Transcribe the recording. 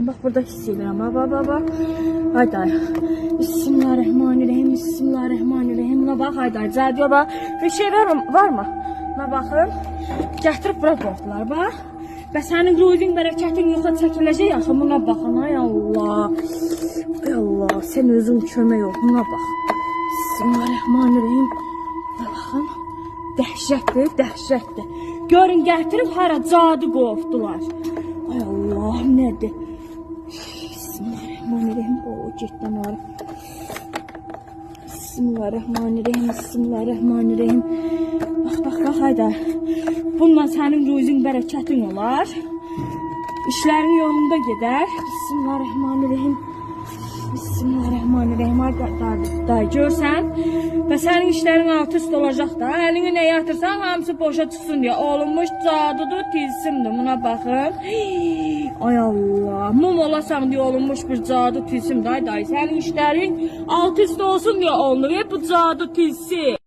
Bak burada hiss edirəm. Bak. Hayda. Bismillahirrahmanirrahim. Bismillahirrahmanirrahim. Buna bax, hayda. Cadıya bax. Bir şey var mı? Buna baxın. Gətirib bura qoydular, bax. Və sənin ruzun bərəkətin yoxa çəkiləcək axı. Buna baxın, ay Allah. Ay Allah, sən özün kömək ol. Buna bax. Bismillahirrahmanirrahim. Buna baxın. Dəhşətdir. Görün, gətirib hara cadı qovdular. Ay Allah, nədir? Bismillahirrahmanirrahim. O, getdən var. Bismillahirrahmanirrahim. Bax, hayda. Bununla sənin ruzun bərəkətin olar. İşlərin yolunda gedər. Bismillahirrahmanirrahim. Day görsən. Və sənin işlərin alt üst olacaq da. Əlini nə yatırsan, hamısı boşa çıxsın deyə. Olunmuş cadıdır, tilsimdir. Buna baxın. Ay Allah. Mum olasan deyə olunmuş bir cadı tilsimdir. Ay day, sənin işlərin alt üst olsun deyə olunur. Bu cadı tilsi.